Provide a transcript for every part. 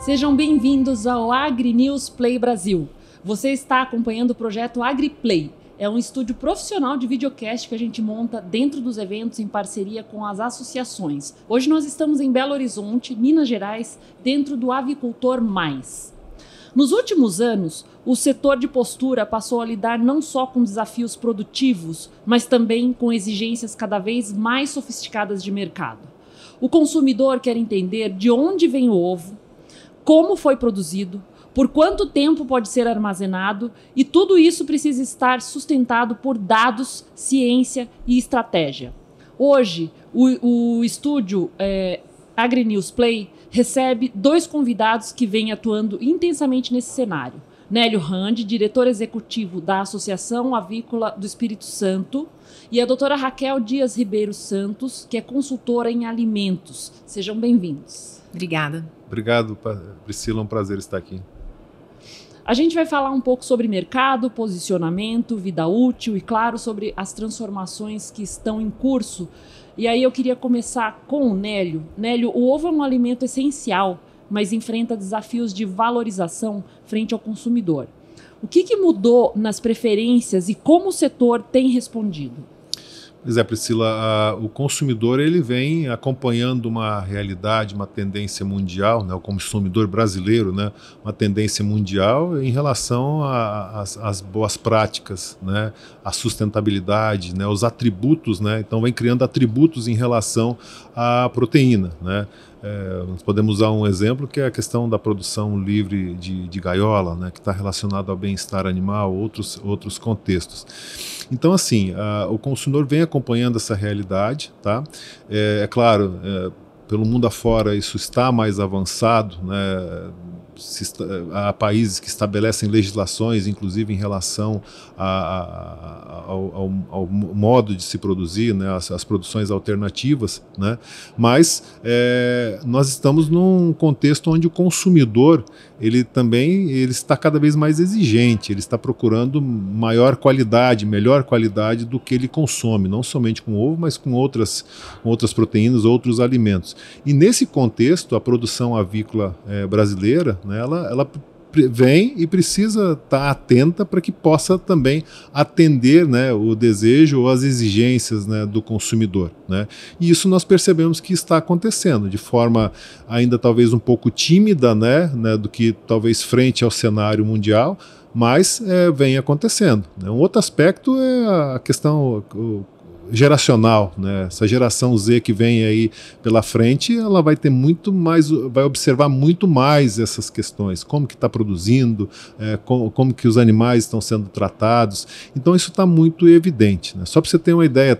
Sejam bem-vindos ao AgriNews Play Brasil. Você está acompanhando o projeto AgriPlay. É um estúdio profissional de videocast que a gente monta dentro dos eventos em parceria com as associações. Hoje nós estamos em Belo Horizonte, Minas Gerais, dentro do Avicultor Mais. Nos últimos anos, o setor de postura passou a lidar não só com desafios produtivos, mas também com exigências cada vez mais sofisticadas de mercado. O consumidor quer entender de onde vem o ovo, como foi produzido, por quanto tempo pode ser armazenado, e tudo isso precisa estar sustentado por dados, ciência e estratégia. Hoje, o estúdio AgriNews Play recebe dois convidados que vêm atuando intensamente nesse cenário. Nélio Randi, diretor executivo da Associação Avícola do Espírito Santo, e a doutora Raquel Dias Ribeiro Santos, que é consultora em alimentos. Sejam bem-vindos. Obrigada. Obrigado, Priscila, é um prazer estar aqui. A gente vai falar um pouco sobre mercado, posicionamento, vida útil e, claro, sobre as transformações que estão em curso. E aí eu queria começar com o Nélio. Nélio, o ovo é um alimento essencial, mas enfrenta desafios de valorização frente ao consumidor. O que mudou nas preferências e como o setor tem respondido? Pois é, Priscila, o consumidor ele vem acompanhando uma realidade, uma tendência mundial, né, o consumidor brasileiro, né, uma tendência mundial em relação às boas práticas, né, a sustentabilidade, né, os atributos, né, então vem criando atributos em relação à proteína, né. Nós podemos usar um exemplo que é a questão da produção livre de gaiola, né, que está relacionado ao bem-estar animal, outros contextos. Então, assim, o consumidor vem acompanhando essa realidade, tá? É claro, pelo mundo afora isso está mais avançado, né? Há países que estabelecem legislações, inclusive em relação ao modo de se produzir, né, as produções alternativas, né, mas nós estamos num contexto onde o consumidor ele está cada vez mais exigente, ele está procurando maior qualidade, melhor qualidade do que ele consome, não somente com ovo, mas com outras proteínas, outros alimentos. E nesse contexto, a produção avícola brasileira, né, ela vem e precisa estar atenta para que possa também atender, né, o desejo ou as exigências, né, do consumidor, né? E isso nós percebemos que está acontecendo de forma ainda talvez um pouco tímida, né, do que talvez frente ao cenário mundial, mas vem acontecendo, né? Um outro aspecto é a questão geracional, né? Essa geração Z que vem aí pela frente, ela vai ter muito mais, vai observar muito mais essas questões, como que está produzindo, como que os animais estão sendo tratados. Então isso está muito evidente, né? Só para você ter uma ideia,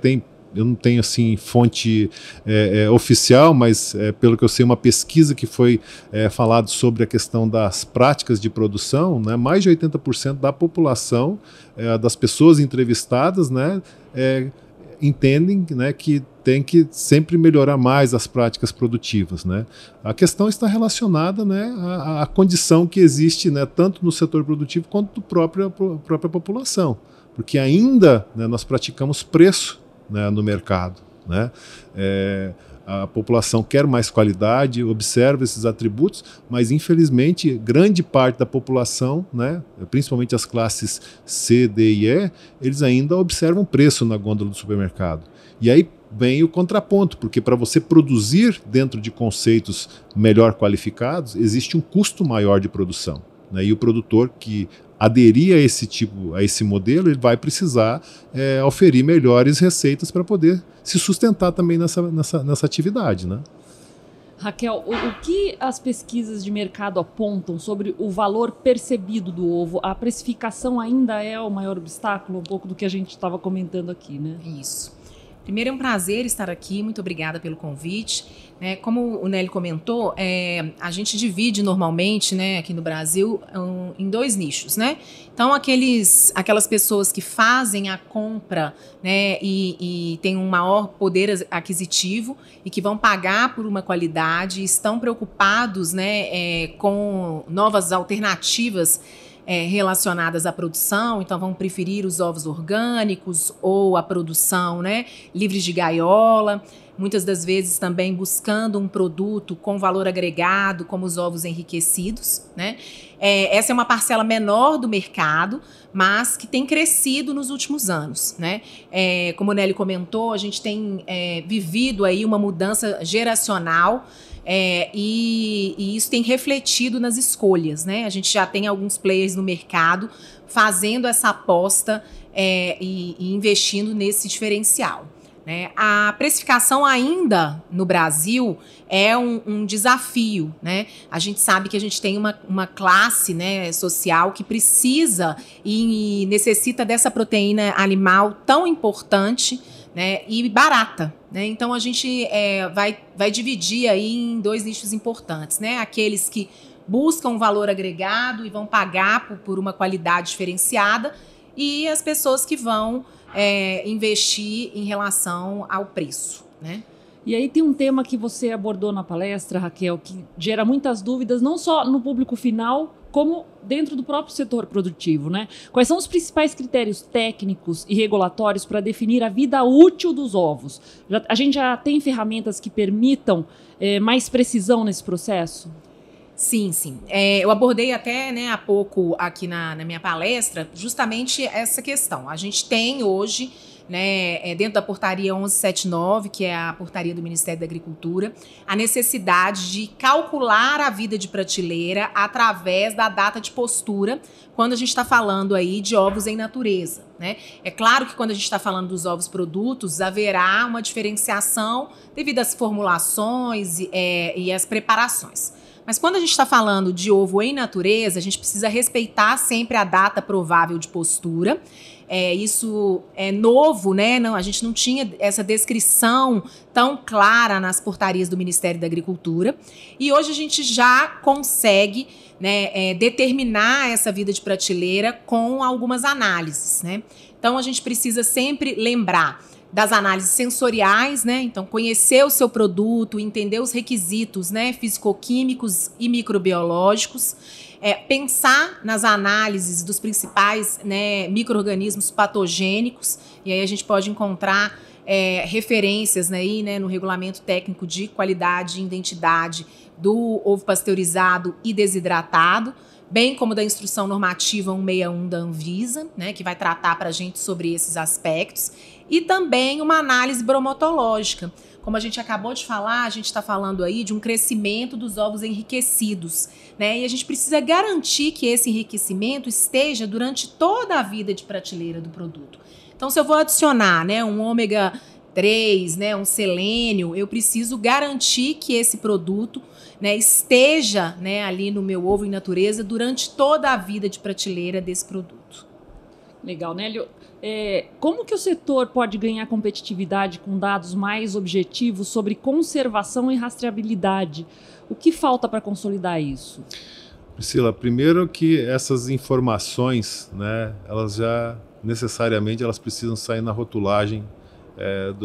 eu não tenho assim fonte oficial, mas pelo que eu sei, uma pesquisa que foi falado sobre a questão das práticas de produção, né? Mais de 80% da população, das pessoas entrevistadas, né, entendem, né, que tem que sempre melhorar mais as práticas produtivas, né? A questão está relacionada, né, à condição que existe, né, tanto no setor produtivo quanto da própria população, porque ainda, né, nós praticamos preço, né, no mercado, né? A população quer mais qualidade, observa esses atributos, mas infelizmente grande parte da população, né, principalmente as classes C, D e E, eles ainda observam preço na gôndola do supermercado. E aí vem o contraponto, porque para você produzir dentro de conceitos melhor qualificados, existe um custo maior de produção, né? E o produtor que aderir a esse modelo, ele vai precisar oferir melhores receitas para poder se sustentar também nessa atividade, né? Raquel, o que as pesquisas de mercado apontam sobre o valor percebido do ovo? A precificação ainda é o maior obstáculo, um pouco do que a gente estava comentando aqui, né? Isso. Primeiro, é um prazer estar aqui, muito obrigada pelo convite. Como o Nélio comentou, a gente divide normalmente, né, aqui no Brasil em dois nichos, né? Então, aquelas pessoas que fazem a compra, né, e têm um maior poder aquisitivo e que vão pagar por uma qualidade, estão preocupados, né, com novas alternativas relacionadas à produção, então vão preferir os ovos orgânicos ou a produção, né, livres de gaiola, muitas das vezes também buscando um produto com valor agregado, como os ovos enriquecidos, né? Essa é uma parcela menor do mercado, mas que tem crescido nos últimos anos, né? Como o Nélio comentou, a gente tem vivido aí uma mudança geracional, e isso tem refletido nas escolhas, né? A gente já tem alguns players no mercado fazendo essa aposta e investindo nesse diferencial, né? A precificação ainda no Brasil é um desafio, né? A gente sabe que a gente tem uma classe, né, social que precisa e necessita dessa proteína animal tão importante, né, e barata, né? Então a gente vai dividir aí em dois nichos importantes, né? Aqueles que buscam um valor agregado e vão pagar por uma qualidade diferenciada, e as pessoas que vão investir em relação ao preço, né? E aí tem um tema que você abordou na palestra, Raquel, que gera muitas dúvidas, não só no público final, como dentro do próprio setor produtivo, né? Quais são os principais critérios técnicos e regulatórios para definir a vida útil dos ovos? A gente já tem ferramentas que permitam mais precisão nesse processo? Sim, sim. Eu abordei até, né, há pouco aqui na minha palestra justamente essa questão. A gente tem hoje, né, dentro da portaria 1179, que é a portaria do Ministério da Agricultura, a necessidade de calcular a vida de prateleira através da data de postura, quando a gente está falando aí de ovos em natureza, né? É claro que quando a gente está falando dos ovos produtos, haverá uma diferenciação devido às formulações e às preparações. Mas quando a gente está falando de ovo em natureza, a gente precisa respeitar sempre a data provável de postura. Isso é novo, né? Não, a gente não tinha essa descrição tão clara nas portarias do Ministério da Agricultura. E hoje a gente já consegue, né, determinar essa vida de prateleira com algumas análises, né? Então a gente precisa sempre lembrar das análises sensoriais, né? Então, conhecer o seu produto, entender os requisitos, né, fisicoquímicos e microbiológicos, pensar nas análises dos principais, né, micro-organismos patogênicos, e aí a gente pode encontrar referências, né, aí, né, no Regulamento Técnico de Qualidade e Identidade do ovo pasteurizado e desidratado, bem como da Instrução Normativa 161 da Anvisa, né, que vai tratar para a gente sobre esses aspectos, e também uma análise bromatológica. Como a gente acabou de falar, a gente está falando aí de um crescimento dos ovos enriquecidos, né, e a gente precisa garantir que esse enriquecimento esteja durante toda a vida de prateleira do produto. Então, se eu vou adicionar, né, um ômega 3, né, um selênio, eu preciso garantir que esse produto, né, esteja, né, ali no meu ovo in natureza durante toda a vida de prateleira desse produto. Legal, Nélio. Como que o setor pode ganhar competitividade com dados mais objetivos sobre conservação e rastreabilidade? O que falta para consolidar isso? Priscila, primeiro que essas informações, né, elas já necessariamente elas precisam sair na rotulagem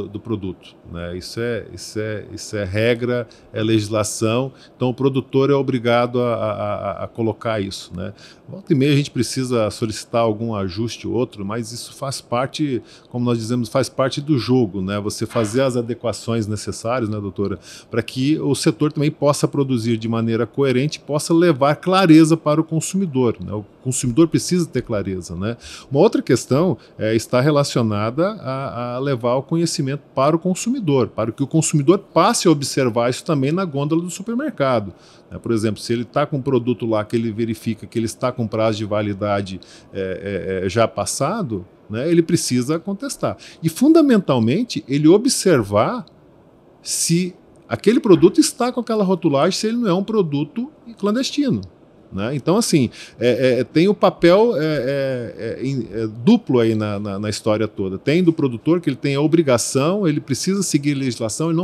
do produto, né? Isso é regra, é legislação, então o produtor é obrigado a colocar isso, né? Volta e meia a gente precisa solicitar algum ajuste ou outro, mas isso faz parte, como nós dizemos, faz parte do jogo, né? Você fazer as adequações necessárias, né, doutora, para que o setor também possa produzir de maneira coerente, possa levar clareza para o consumidor, né? O consumidor precisa ter clareza, né? Uma outra questão está relacionada a levar o conhecimento para o consumidor, para que o consumidor passe a observar isso também na gôndola do supermercado. Por exemplo, se ele está com um produto lá que ele verifica que ele está com prazo de validade já passado, né, ele precisa contestar. E, fundamentalmente, ele observar se aquele produto está com aquela rotulagem, se ele não é um produto clandestino. Né? Então, assim, tem o papel duplo aí na história toda. Tem do produtor, que ele tem a obrigação, ele precisa seguir a legislação, ele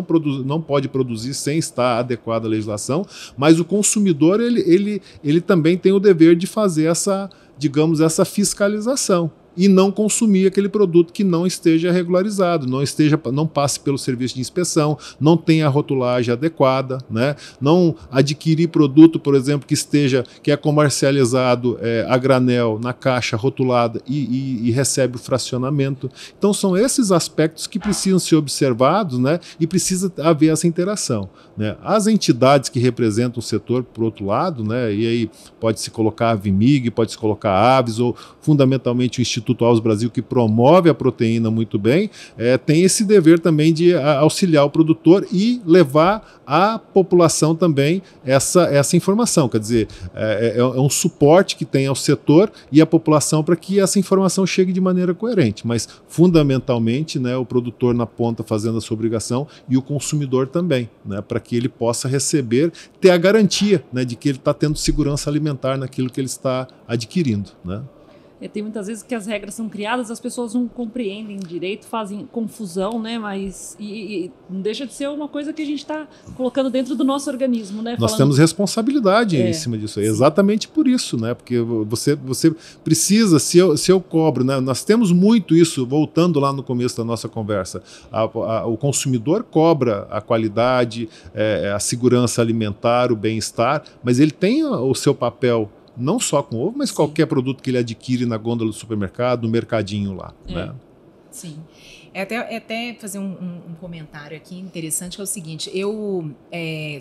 não pode produzir sem estar adequado à legislação, mas o consumidor ele também tem o dever de fazer essa, digamos, essa fiscalização. e não consumir aquele produto que não esteja regularizado, não passe pelo serviço de inspeção, não tenha a rotulagem adequada, né? Não adquirir produto, por exemplo, que é comercializado a granel na caixa rotulada e recebe o fracionamento. Então são esses aspectos que precisam ser observados, né? E precisa haver essa interação, né? As entidades que representam o setor, por outro lado, né? E aí pode-se colocar a Vimig, pode-se colocar a Aves ou fundamentalmente o Instituto Aves Brasil, que promove a proteína muito bem, tem esse dever também de auxiliar o produtor e levar à população também essa informação. Quer dizer, é um suporte que tem ao setor e à população para que essa informação chegue de maneira coerente. Mas, fundamentalmente, né, o produtor na ponta fazendo a sua obrigação e o consumidor também, né, para que ele possa receber, ter a garantia, né, de que ele está tendo segurança alimentar naquilo que ele está adquirindo, né? Tem muitas vezes que as regras são criadas, as pessoas não compreendem direito, fazem confusão, né? Mas não deixa de ser uma coisa que a gente está colocando dentro do nosso organismo, né? Nós temos responsabilidade em cima disso aí, exatamente por isso, né? Porque você precisa, se eu cobro, né? Nós temos muito isso, voltando lá no começo da nossa conversa, o consumidor cobra a qualidade, a segurança alimentar, o bem-estar, mas ele tem o seu papel, não só com ovo, mas qualquer produto que ele adquire na gôndola do supermercado, no mercadinho lá. Né? Sim. Até fazer um comentário aqui interessante, que é o seguinte, eu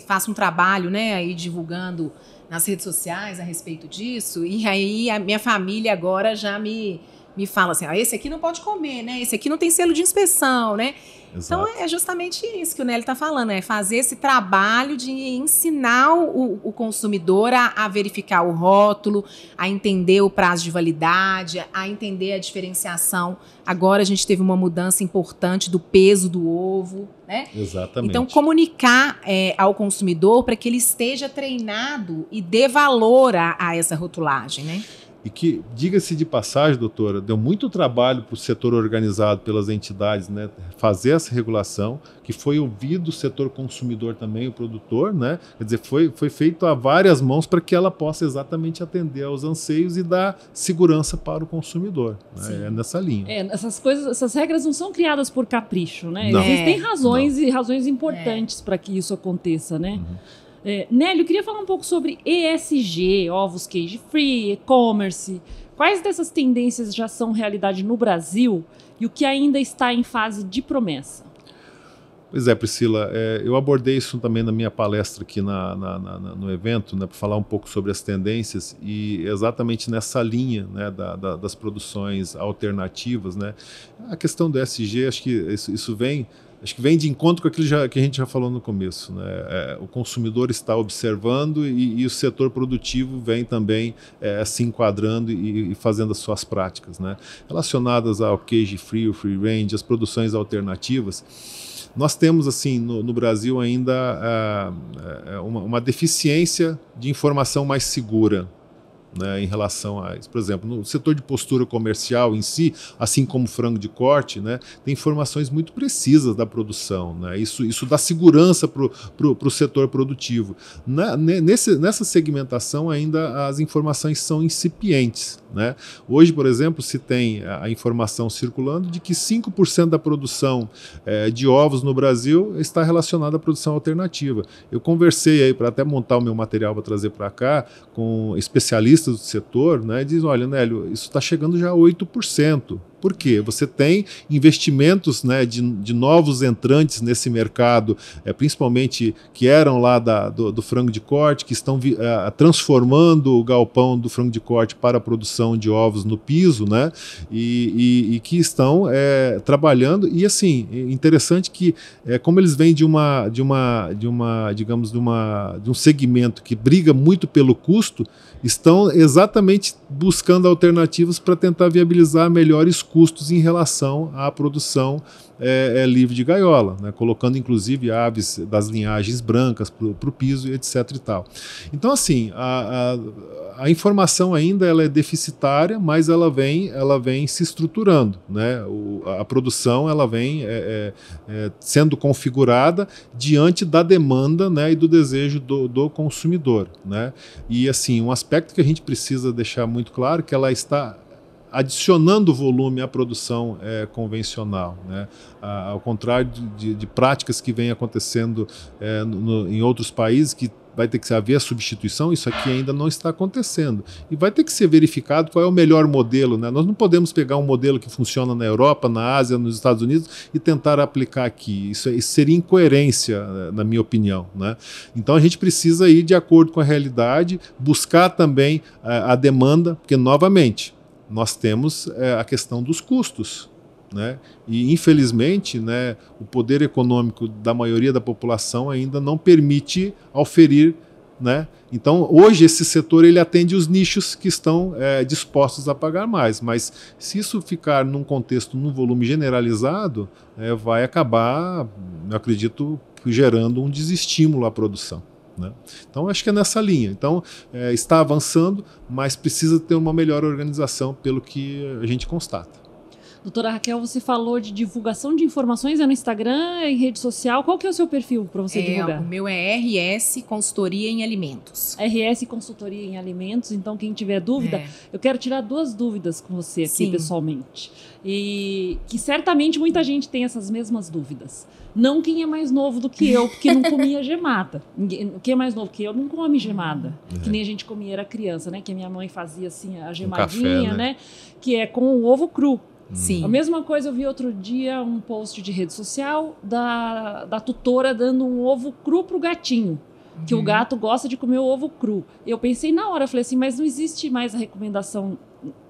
faço um trabalho, né, aí divulgando nas redes sociais a respeito disso, e aí a minha família agora já me fala assim, esse aqui não pode comer, né? Esse aqui não tem selo de inspeção, né? Exato. Então é justamente isso que o Nélio está falando, fazer esse trabalho de ensinar o consumidor a verificar o rótulo, a entender o prazo de validade, a entender a diferenciação. Agora a gente teve uma mudança importante do peso do ovo, né? Exatamente. Então comunicar ao consumidor para que ele esteja treinado e dê valor a essa rotulagem, né? E que, diga-se de passagem, doutora, deu muito trabalho para o setor organizado pelas entidades, né, fazer essa regulação, que foi ouvido o setor consumidor também, o produtor, né? Quer dizer, foi feito a várias mãos para que ela possa exatamente atender aos anseios e dar segurança para o consumidor. Né? É nessa linha. Essas regras não são criadas por capricho, né? Não. Existem razões e razões importantes para que isso aconteça, né? Uhum. Nélio, eu queria falar um pouco sobre ESG, ovos cage-free, e-commerce. Quais dessas tendências já são realidade no Brasil e o que ainda está em fase de promessa? Pois é, Priscila, eu abordei isso também na minha palestra aqui no evento, né, para falar um pouco sobre as tendências e exatamente nessa linha, né, das produções alternativas, né. A questão do ESG, acho que isso vem de encontro com aquilo que a gente já falou no começo, né? O consumidor está observando e o setor produtivo vem também se enquadrando e fazendo as suas práticas, né? Relacionadas ao cage free, o free range, as produções alternativas. Nós temos, assim, no Brasil ainda uma deficiência de informação mais segura, né, em relação a isso. Por exemplo, no setor de postura comercial em si, assim como frango de corte, né, tem informações muito precisas da produção. Né, isso dá segurança para o setor produtivo. Nessa segmentação ainda as informações são incipientes. Né? Hoje, por exemplo, se tem a informação circulando de que 5% da produção de ovos no Brasil está relacionada à produção alternativa. Eu conversei aí para até montar o meu material para trazer para cá com especialistas do setor, né, diz, olha, Nélio, isso está chegando já a 8%. Por quê? Você tem investimentos, né, de novos entrantes nesse mercado, principalmente que eram lá do frango de corte, que estão transformando o galpão do frango de corte para a produção de ovos no piso, né, e que estão trabalhando. E assim, interessante que como eles vêm de um segmento que briga muito pelo custo, estão exatamente buscando alternativas para tentar viabilizar melhores custos em relação à produção livre de gaiola, né? Colocando inclusive aves das linhagens brancas para o piso, etc. e tal. Então, assim, a informação ainda ela é deficitária, mas ela vem se estruturando, né? A produção ela vem sendo configurada diante da demanda, né, e do desejo do consumidor, né? E assim, um aspecto que a gente precisa deixar muito claro é que ela está adicionando volume à produção convencional, né? Ao contrário de práticas que vêm acontecendo em outros países, que vai ter que haver a substituição, isso aqui ainda não está acontecendo. E vai ter que ser verificado qual é o melhor modelo, né? Nós não podemos pegar um modelo que funciona na Europa, na Ásia, nos Estados Unidos e tentar aplicar aqui. Isso seria incoerência, na minha opinião, né? Então a gente precisa ir de acordo com a realidade, buscar também a demanda, porque, novamente, nós temos a questão dos custos, né? E, infelizmente, né, o poder econômico da maioria da população ainda não permite auferir, né? Então, hoje, esse setor ele atende os nichos que estão dispostos a pagar mais, mas se isso ficar num contexto, num volume generalizado, vai acabar, eu acredito, gerando um desestímulo à produção. Né? Então, acho que é nessa linha. Então, está avançando, mas precisa ter uma melhor organização, pelo que a gente constata. Doutora Raquel, você falou de divulgação de informações no Instagram, em rede social. Qual que é o seu perfil para você divulgar? O meu é RS Consultoria em Alimentos. RS Consultoria em Alimentos. Então, quem tiver dúvida, eu quero tirar 2 dúvidas com você aqui, sim, pessoalmente. E que certamente muita gente tem essas mesmas dúvidas. Não quem é mais novo do que eu, porque não comia gemada. Quem é mais novo que eu não come gemada. Que nem a gente comia, era criança, né? Que a minha mãe fazia assim, a gemadinha, café, né? Que é com o ovo cru. Sim. A mesma coisa, eu vi outro dia um post de rede social da tutora dando um ovo cru pro gatinho, que o gato gosta de comer o ovo cru. Eu pensei na hora, falei assim, mas não existe mais a recomendação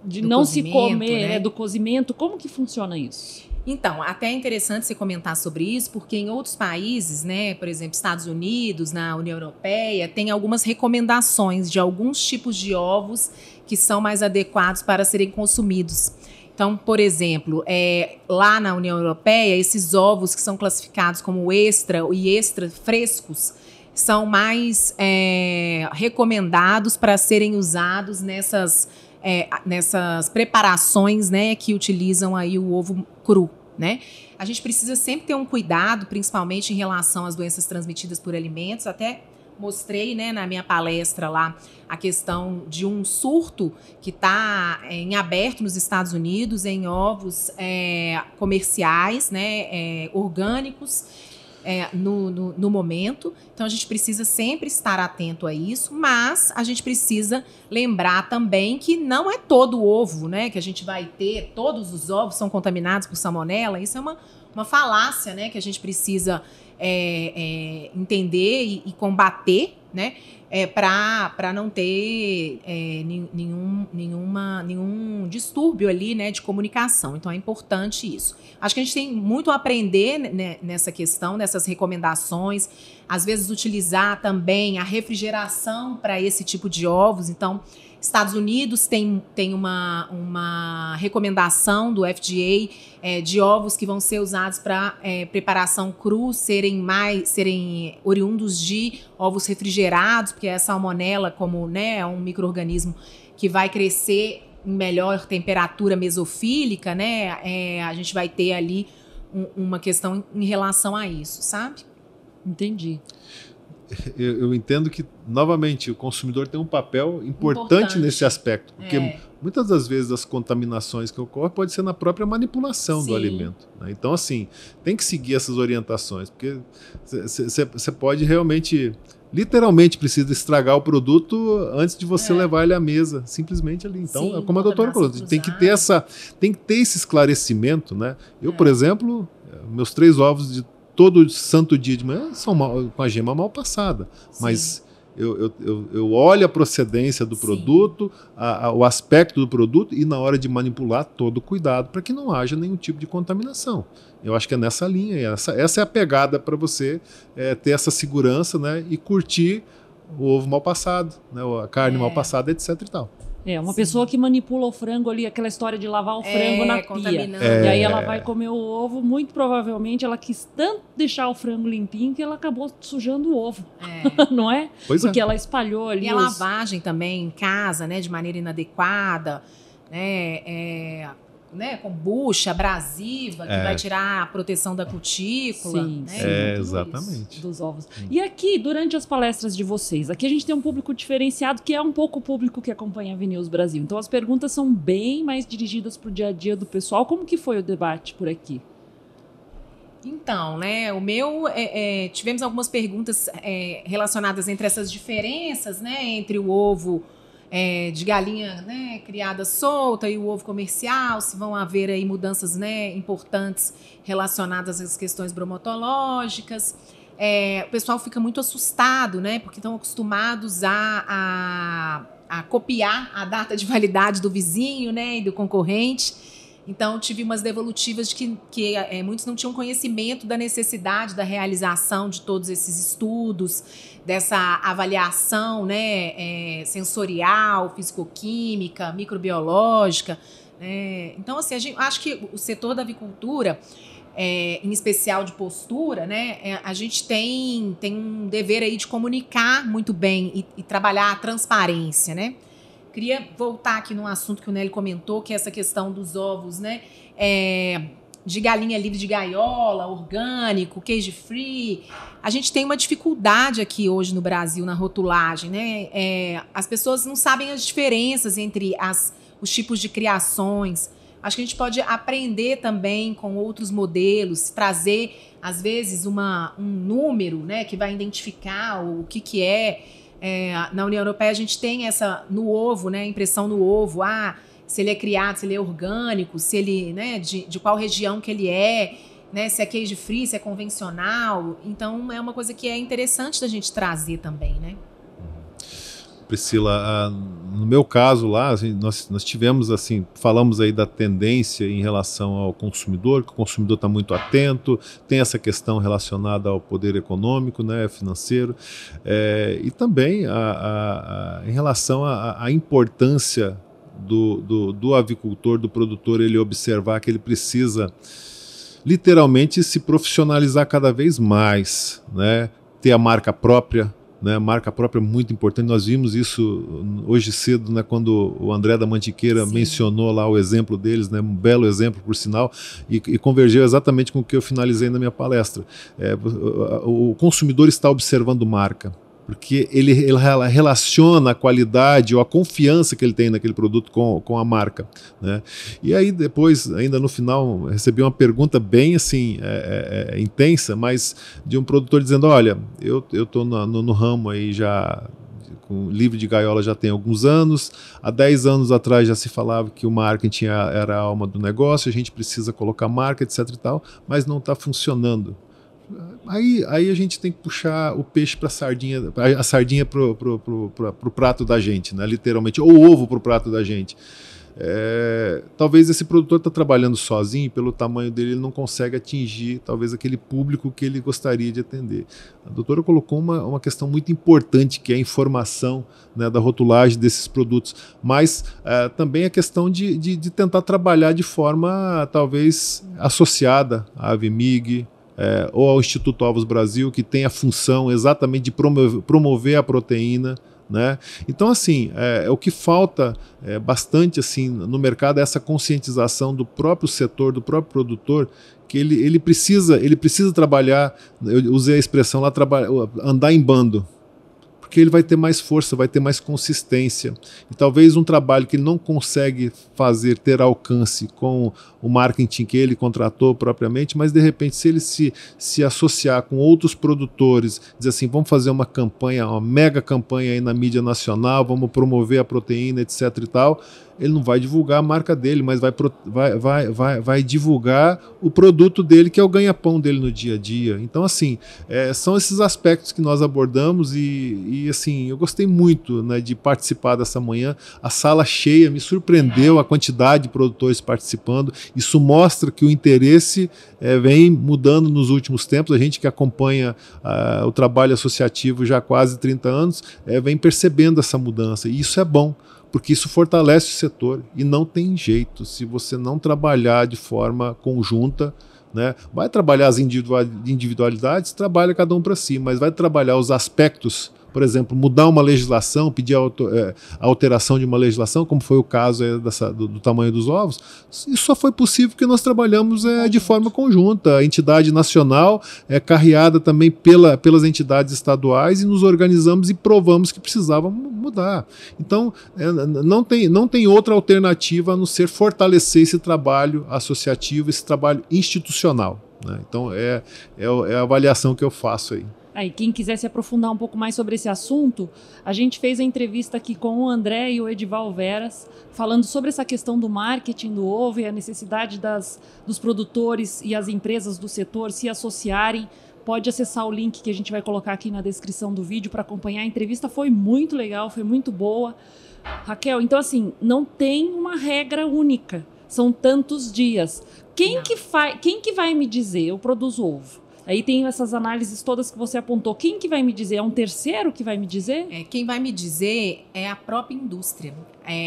de não se comer, né? Do cozimento. Como que funciona isso? Então, até é interessante você comentar sobre isso, porque em outros países, né, por exemplo, Estados Unidos, na União Europeia, tem algumas recomendações de alguns tipos de ovos que são mais adequados para serem consumidos. Então, por exemplo, lá na União Europeia, esses ovos que são classificados como extra e extra frescos são mais recomendados para serem usados nessas preparações, né, que utilizam aí o ovo cru, né? A gente precisa sempre ter um cuidado, principalmente em relação às doenças transmitidas por alimentos. Até mostrei, né, na minha palestra lá a questão de um surto que está em aberto nos Estados Unidos em ovos comerciais, né, orgânicos, no momento. Então a gente precisa sempre estar atento a isso, mas a gente precisa lembrar também que não é todo ovo, né, que a gente vai ter, todos os ovos são contaminados por salmonela. Isso é uma falácia, né, que a gente precisa entender e combater, né, para não ter nenhum distúrbio ali, né, de comunicação. Então é importante isso. Acho que a gente tem muito a aprender, né, nessa questão, nessas recomendações. Às vezes utilizar também a refrigeração para esse tipo de ovos. Então, Estados Unidos tem uma recomendação do FDA de ovos que vão ser usados para preparação cru serem oriundos de ovos refrigerados, porque a salmonela, como, né, é um micro-organismo que vai crescer em melhor temperatura mesofílica, né? A gente vai ter ali uma questão em relação a isso, sabe? Entendi. Eu entendo que, novamente, o consumidor tem um papel importante nesse aspecto, porque muitas das vezes as contaminações que ocorrem pode ser na própria manipulação, sim, do alimento, né? Então, assim, tem que seguir essas orientações, porque você pode realmente, literalmente, precisa estragar o produto antes de você levar ele à mesa, simplesmente ali. Então, sim, como a doutora falou, tem que ter esse esclarecimento, né? Eu, por exemplo, meus 3 ovos de todo santo dia de manhã são com a gema mal passada, sim, mas eu olho a procedência do, sim, produto, o aspecto do produto, e na hora de manipular, todo cuidado para que não haja nenhum tipo de contaminação. Eu acho que é nessa linha, essa é a pegada para você ter essa segurança, né, e curtir o ovo mal passado, né, a carne mal passada, etc. e tal. Uma, sim, pessoa que manipula o frango ali, aquela história de lavar o frango na pia. E aí ela vai comer o ovo, muito provavelmente ela quis tanto deixar o frango limpinho que ela acabou sujando o ovo. Não é? Pois porque ela espalhou ali. E a lavagem também em casa, né, de maneira inadequada, né? né, kombucha, abrasiva, que vai tirar a proteção da cutícula. Sim, né? Exatamente. Dos ovos. E aqui, durante as palestras de vocês, aqui a gente tem um público diferenciado, que é um pouco o público que acompanha a Vnews Brasil. Então as perguntas são bem mais dirigidas para o dia a dia do pessoal. Como que foi o debate por aqui? Então, né, o meu, tivemos algumas perguntas relacionadas entre essas diferenças, né, entre o ovo de galinha, né, criada solta e o ovo comercial, se vão haver aí mudanças, né, importantes relacionadas às questões bromatológicas. O pessoal fica muito assustado, né, porque estão acostumados a copiar a data de validade do vizinho, né, e do concorrente. Então, tive umas devolutivas de que muitos não tinham conhecimento da necessidade da realização de todos esses estudos, dessa avaliação, né, sensorial, fisicoquímica, microbiológica. Então, assim, acho que o setor da avicultura, em especial de postura, né, a gente tem um dever aí de comunicar muito bem e trabalhar a transparência, né? Queria voltar aqui num assunto que o Nélio comentou, que é essa questão dos ovos, né? De galinha livre de gaiola, orgânico, cage free. A gente tem uma dificuldade aqui hoje no Brasil na rotulagem, né? As pessoas não sabem as diferenças entre os tipos de criações. Acho que a gente pode aprender também com outros modelos, trazer, às vezes, um número, né, que vai identificar o que é. Na União Europeia a gente tem essa no ovo, né, impressão no ovo, se ele é criado, se ele é orgânico, se ele, né, de qual região que ele né, se é cage free, se é convencional. Então é uma coisa que é interessante da gente trazer também, né? Priscila, no meu caso lá, assim, nós tivemos, assim, falamos aí da tendência em relação ao consumidor, que o consumidor está muito atento, tem essa questão relacionada ao poder econômico, né, financeiro, e também em relação à importância do avicultor, do produtor, ele observar que ele precisa literalmente se profissionalizar cada vez mais, né, ter a marca própria. Né, marca própria é muito importante. Nós vimos isso hoje cedo, né, quando o André da Mantiqueira mencionou lá o exemplo deles, né, um belo exemplo, por sinal, e convergeu exatamente com o que eu finalizei na minha palestra. O consumidor está observando marca, porque ele relaciona a qualidade ou a confiança que ele tem naquele produto com a marca, né? E aí depois, ainda no final, recebi uma pergunta bem assim, intensa, mas de um produtor dizendo, olha, eu estou no ramo aí já, livre de gaiola já tem alguns anos, há 10 anos atrás já se falava que o marketing era a alma do negócio, a gente precisa colocar marca, etc e tal, mas não está funcionando. Aí a gente tem que puxar o peixe para a sardinha para o prato da gente, né? Literalmente, ou o ovo para o prato da gente. Talvez esse produtor está trabalhando sozinho e pelo tamanho dele ele não consegue atingir talvez aquele público que ele gostaria de atender. A doutora colocou uma questão muito importante, que é a informação, né, da rotulagem desses produtos, mas também a questão de tentar trabalhar de forma talvez associada à Avimig, ou ao Instituto Ovos Brasil, que tem a função exatamente de promover a proteína, né? Então, assim, o que falta bastante assim, no mercado é essa conscientização do próprio setor, do próprio produtor, que ele precisa trabalhar, eu usei a expressão lá, andar em bando, porque ele vai ter mais força, vai ter mais consistência. E talvez um trabalho que ele não consegue ter alcance com o marketing que ele contratou propriamente, mas de repente se ele se associar com outros produtores, dizer assim, vamos fazer uma campanha, uma mega campanha aí na mídia nacional, vamos promover a proteína, etc e tal, ele não vai divulgar a marca dele, mas vai divulgar o produto dele, que é o ganha-pão dele no dia a dia. Então, assim, são esses aspectos que nós abordamos e assim, eu gostei muito, né, de participar dessa manhã. A sala cheia, me surpreendeu a quantidade de produtores participando. Isso mostra que o interesse vem mudando nos últimos tempos. A gente que acompanha o trabalho associativo já há quase 30 anos, vem percebendo essa mudança, e isso é bom, porque isso fortalece o setor e não tem jeito. Se você não trabalhar de forma conjunta, né, vai trabalhar as individualidades, trabalha cada um para si, mas vai trabalhar os aspectos por exemplo, mudar uma legislação, pedir a alteração de uma legislação, como foi o caso do tamanho dos ovos, isso só foi possível porque nós trabalhamos de forma conjunta. A entidade nacional é carreada também pelas entidades estaduais e nos organizamos e provamos que precisava mudar. Então, não tem outra alternativa a não ser fortalecer esse trabalho associativo, esse trabalho institucional, né? Então, é a avaliação que eu faço aí. Aí, quem quiser se aprofundar um pouco mais sobre esse assunto, a gente fez a entrevista aqui com o André e o Edival Veras, falando sobre essa questão do marketing do ovo e a necessidade dos produtores e as empresas do setor se associarem. Pode acessar o link que a gente vai colocar aqui na descrição do vídeo para acompanhar. A entrevista foi muito legal, foi muito boa. Raquel, então assim, não tem uma regra única, são tantos dias. Quem que vai me dizer, eu produzo ovo? Aí tem essas análises todas que você apontou. Quem que vai me dizer? É um terceiro que vai me dizer? Quem vai me dizer é a própria indústria.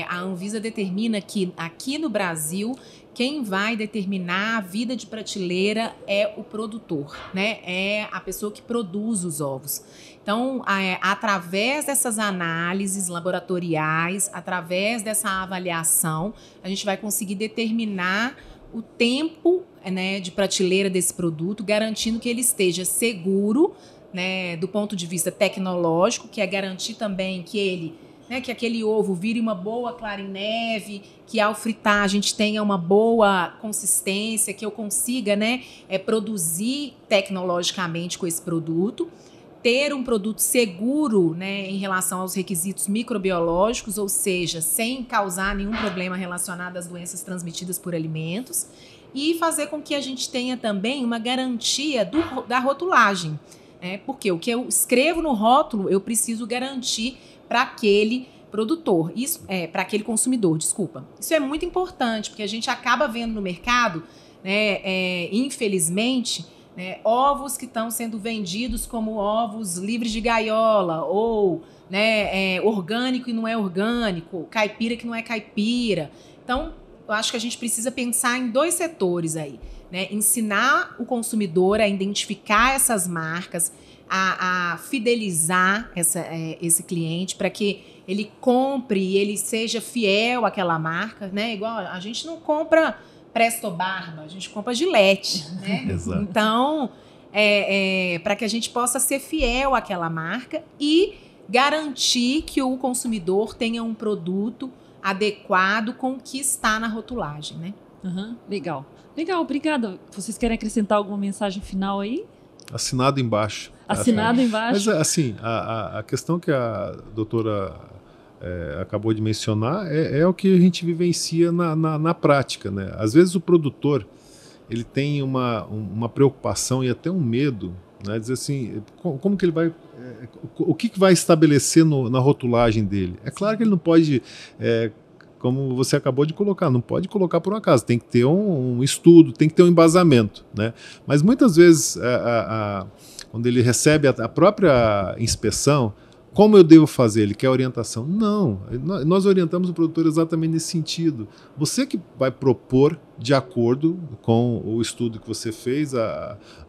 A Anvisa determina que aqui no Brasil, quem vai determinar a vida de prateleira é o produtor, né? É a pessoa que produz os ovos. Então, através dessas análises laboratoriais, através dessa avaliação, a gente vai conseguir determinar o tempo, né, de prateleira desse produto, garantindo que ele esteja seguro, né, do ponto de vista tecnológico, que é garantir também que que aquele ovo vire uma boa clara em neve, que ao fritar a gente tenha uma boa consistência, que eu consiga, né, produzir tecnologicamente com esse produto, ter um produto seguro, né, em relação aos requisitos microbiológicos, ou seja, sem causar nenhum problema relacionado às doenças transmitidas por alimentos, e fazer com que a gente tenha também uma garantia da rotulagem. Porque o que eu escrevo no rótulo, eu preciso garantir para aquele produtor, para aquele consumidor, desculpa. Isso é muito importante, porque a gente acaba vendo no mercado, né, infelizmente, né, ovos que estão sendo vendidos como ovos livres de gaiola, ou, né, orgânico e não é orgânico, caipira que não é caipira. Então, eu acho que a gente precisa pensar em dois setores aí, né? Ensinar o consumidor a identificar essas marcas, a fidelizar esse cliente para que ele compre e ele seja fiel àquela marca, né? Igual a gente não compra Presto Barba, a gente compra Gillette, né? Exato. Então, para que a gente possa ser fiel àquela marca e garantir que o consumidor tenha um produto adequado com o que está na rotulagem, né? Legal. Legal, obrigada. Vocês querem acrescentar alguma mensagem final aí? Assinado embaixo. Assinado embaixo. Mas, assim, a questão que a doutora acabou de mencionar é o que a gente vivencia na prática, né? Às vezes o produtor ele tem uma preocupação e até um medo, né? Dizer assim, como que ele vai... o que vai estabelecer na rotulagem dele? É claro que ele não pode... como você acabou de colocar, não pode colocar por um acaso, tem que ter um estudo, tem que ter um embasamento, né? Mas muitas vezes, quando ele recebe a própria inspeção, como eu devo fazer? Ele quer orientação? Não, nós orientamos o produtor exatamente nesse sentido. Você que vai propor de acordo com o estudo que você fez,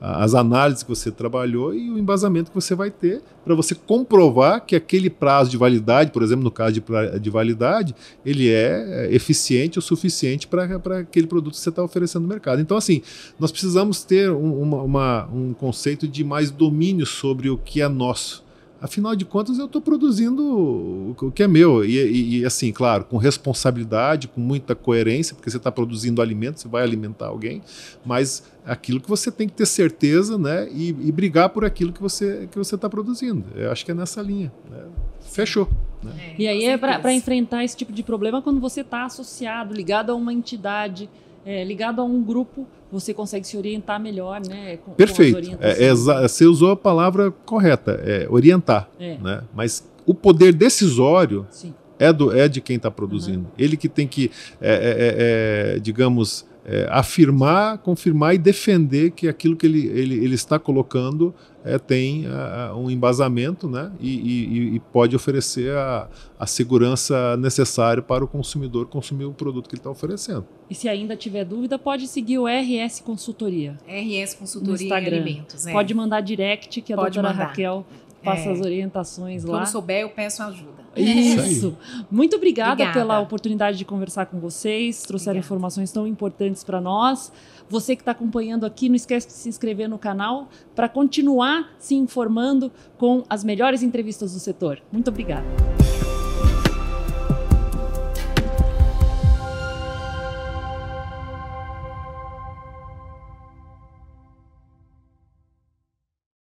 as análises que você trabalhou e o embasamento que você vai ter para você comprovar que aquele prazo de validade, por exemplo, no caso de validade, ele é eficiente o suficiente para aquele produto que você está oferecendo no mercado. Então, assim, nós precisamos ter um conceito de mais domínio sobre o que é nosso. Afinal de contas, eu estou produzindo o que é meu. E, assim, claro, com responsabilidade, com muita coerência, porque você está produzindo alimento, você vai alimentar alguém, mas aquilo que você tem que ter certeza, né, e brigar por aquilo que você está produzindo. Eu acho que é nessa linha, né? Fechou. Né? E aí para enfrentar esse tipo de problema, quando você está associado, ligado a uma entidade, ligado a um grupo, você consegue se orientar melhor, né? Perfeito. Você usou a palavra correta, orientar. Né? Mas o poder decisório é de quem está produzindo. Ele que tem que, digamos, afirmar, confirmar e defender que aquilo que ele está colocando tem um embasamento, né? E pode oferecer a segurança necessária para o consumidor consumir o produto que ele está oferecendo. E se ainda tiver dúvida, pode seguir o RS Consultoria. RS Consultoria no Instagram. Alimentos. Pode mandar direct, que a doutora Raquel passa as orientações lá. Quando souber, eu peço ajuda. Isso. Muito obrigada pela Obrigada. oportunidade de conversar com vocês, trouxeram Obrigada. informações tão importantes para nós. Você que está acompanhando aqui, não esquece de se inscrever no canal para continuar se informando com as melhores entrevistas do setor. Muito obrigada.